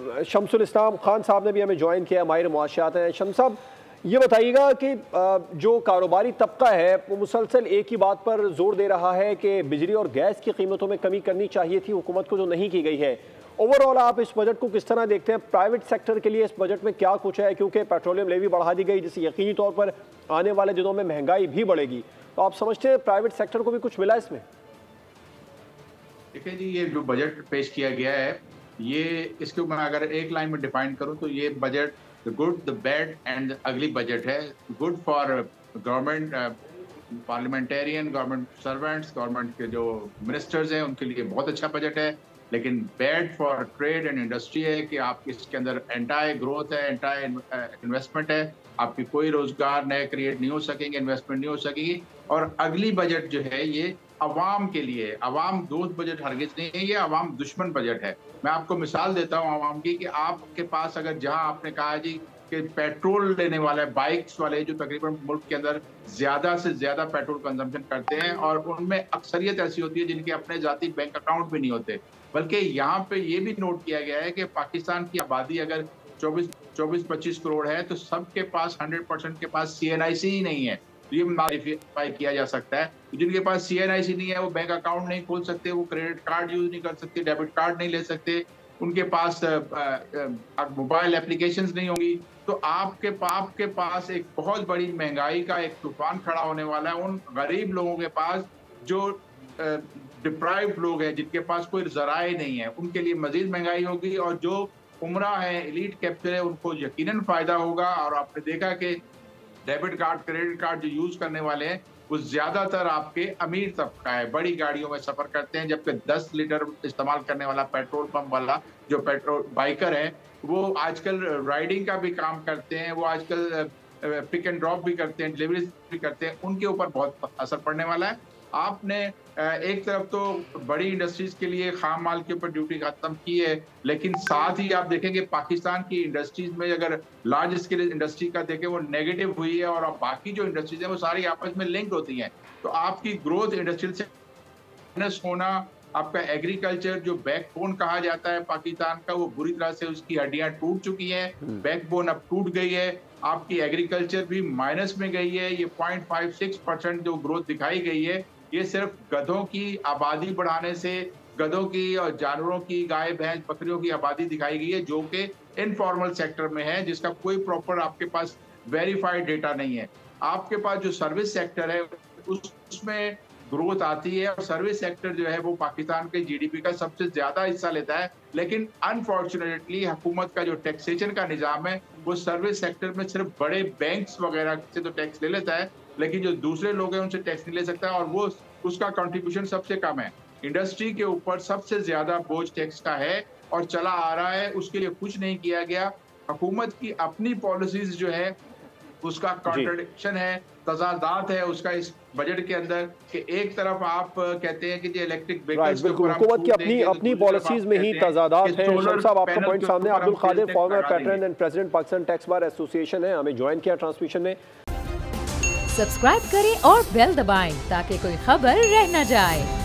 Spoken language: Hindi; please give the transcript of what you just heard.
शम्सुल इस्लाम खान साहब ने भी हमें ज्वाइन किया, माहिर मुआशियात हैं। शम्स साहब, ये बताइएगा कि जो कारोबारी तबका है वो मुसलसल एक ही बात पर जोर दे रहा है कि बिजली और गैस की कीमतों में कमी करनी चाहिए थी हुकूमत को, जो नहीं की गई है। ओवरऑल आप इस बजट को किस तरह देखते हैं? प्राइवेट सेक्टर के लिए इस बजट में क्या कुछ है, क्योंकि पेट्रोलियम लेवी बढ़ा दी गई, जिससे यकीनी तौर पर आने वाले दिनों में महंगाई भी बढ़ेगी। तो आप समझते हैं प्राइवेट सेक्टर को भी कुछ मिला इसमें? देखिए जी, ये जो बजट पेश किया गया है, ये इसके मैं अगर एक लाइन में डिफाइन करूं तो ये budget the good, the bad and the ugly budget है। Good for government, parliamentarian, government servants, government के जो मिनिस्टर्स हैं उनके लिए बहुत अच्छा बजट है। लेकिन bad for trade and industry है कि आपके इसके अंदर एंटाई ग्रोथ है, एंटाई इन्वेस्टमेंट है, आपकी कोई रोजगार नए क्रिएट नहीं हो सकेंगे, इन्वेस्टमेंट नहीं हो सकेगी। और अगली बजट जो है ये अवाम के लिए, अवाम दोस्त बजट हरगिज नहीं है, ये अवाम दुश्मन बजट है। मैं आपको मिसाल देता हूँ अवाम की कि आपके पास अगर जहां आपने कहा जी कि पेट्रोल लेने वाले बाइक्स वाले जो तकरीबन मुल्क के अंदर ज्यादा से ज्यादा पेट्रोल कंजम्पशन करते हैं और उनमें अक्सरियत ऐसी होती है जिनके अपने जाती बैंक अकाउंट भी नहीं होते, बल्कि यहाँ पे ये भी नोट किया गया है कि पाकिस्तान की आबादी अगर 24-25 करोड़ है तो सबके पास 100% के पास CNIC ही नहीं है। तो ये वेरीफाई किया जा सकता है। जिनके पास CNIC नहीं है वो बैंक अकाउंट नहीं खोल सकते, वो क्रेडिट कार्ड यूज नहीं कर सकते, डेबिट कार्ड नहीं ले सकते, उनके पास मोबाइल एप्लीकेशंस नहीं होंगी। तो आपके पास एक बहुत बड़ी महंगाई का एक तूफान खड़ा होने वाला है उन गरीब लोगों के पास जो डिप्राइव्ड लोग हैं, जिनके पास कोई जराए नहीं है, उनके लिए मजीद महंगाई होगी। और जो उमरा है, एलीट कैपिटल है, उनको यकीनन फायदा होगा। और आपने देखा कि डेबिट कार्ड, क्रेडिट कार्ड जो यूज करने वाले हैं वो ज्यादातर आपके अमीर तबका है, बड़ी गाड़ियों में सफर करते हैं, जबकि 10 लीटर इस्तेमाल करने वाला पेट्रोल पंप वाला जो पेट्रोल बाइकर है वो आजकल राइडिंग का भी काम करते हैं, वो आजकल पिक एंड ड्रॉप भी करते हैं, डिलीवरी भी करते हैं, उनके ऊपर बहुत असर पड़ने वाला है। आपने एक तरफ तो बड़ी इंडस्ट्रीज के लिए खाम माल के ऊपर ड्यूटी खत्म की है, लेकिन साथ ही आप देखेंगे पाकिस्तान की इंडस्ट्रीज में अगर लार्ज स्केल इंडस्ट्री का देखें वो नेगेटिव हुई है और बाकी जो इंडस्ट्रीज है वो सारी आपस में लिंक होती हैं। तो आपकी ग्रोथ इंडस्ट्रियल से माइनस होना, आपका एग्रीकल्चर जो बैकबोन कहा जाता है पाकिस्तान का, वो बुरी तरह से उसकी हड्डियां टूट चुकी हैं, बैकबोन अब टूट गई है। आपकी एग्रीकल्चर भी माइनस में गई है। ये 0.56% जो ग्रोथ दिखाई गई है ये सिर्फ गधों की आबादी बढ़ाने से, गधों की और जानवरों की, गाय भैंस बकरियों की आबादी दिखाई गई है जो कि इनफॉर्मल सेक्टर में है, जिसका कोई प्रॉपर आपके पास वेरीफाइड डेटा नहीं है। आपके पास जो सर्विस सेक्टर है उसमें ग्रोथ आती है और सर्विस सेक्टर जो है वो पाकिस्तान के GDP का सबसे ज्यादा हिस्सा लेता है। लेकिन अनफॉर्चुनेटली हुकूमत का जो टैक्सेशन का निजाम है वो सर्विस सेक्टर में सिर्फ बड़े बैंक्स वगैरह से तो टैक्स ले लेता है, लेकिन जो दूसरे लोग हैं उनसे टैक्स नहीं ले सकता और वो उसका कंट्रीब्यूशन सबसे कम है। इंडस्ट्री के ऊपर सबसे ज्यादा बोझ टैक्स का है और चला आ रहा है, उसके लिए कुछ नहीं किया गया। हुकूमत की अपनी पॉलिसीज जो है उसका कॉन्ट्रडिक्शन है, तजादात है उसका इस बजट के अंदर कि एक तरफ आप कहते हैं कि जो इलेक्ट्रिक व्हीकल्स के ऊपर हुकूमत की अपनी पॉलिसीज में ही तजादात है। शम्स साहब, आपका पॉइंट सामने। Abdul Qadir, former patron and president Pakistan tax bar association है, हमें ज्वाइन किया ट्रांसमिशन में। सब्सक्राइब करें और बेल दबाएं ताकि कोई खबर रह न जाए।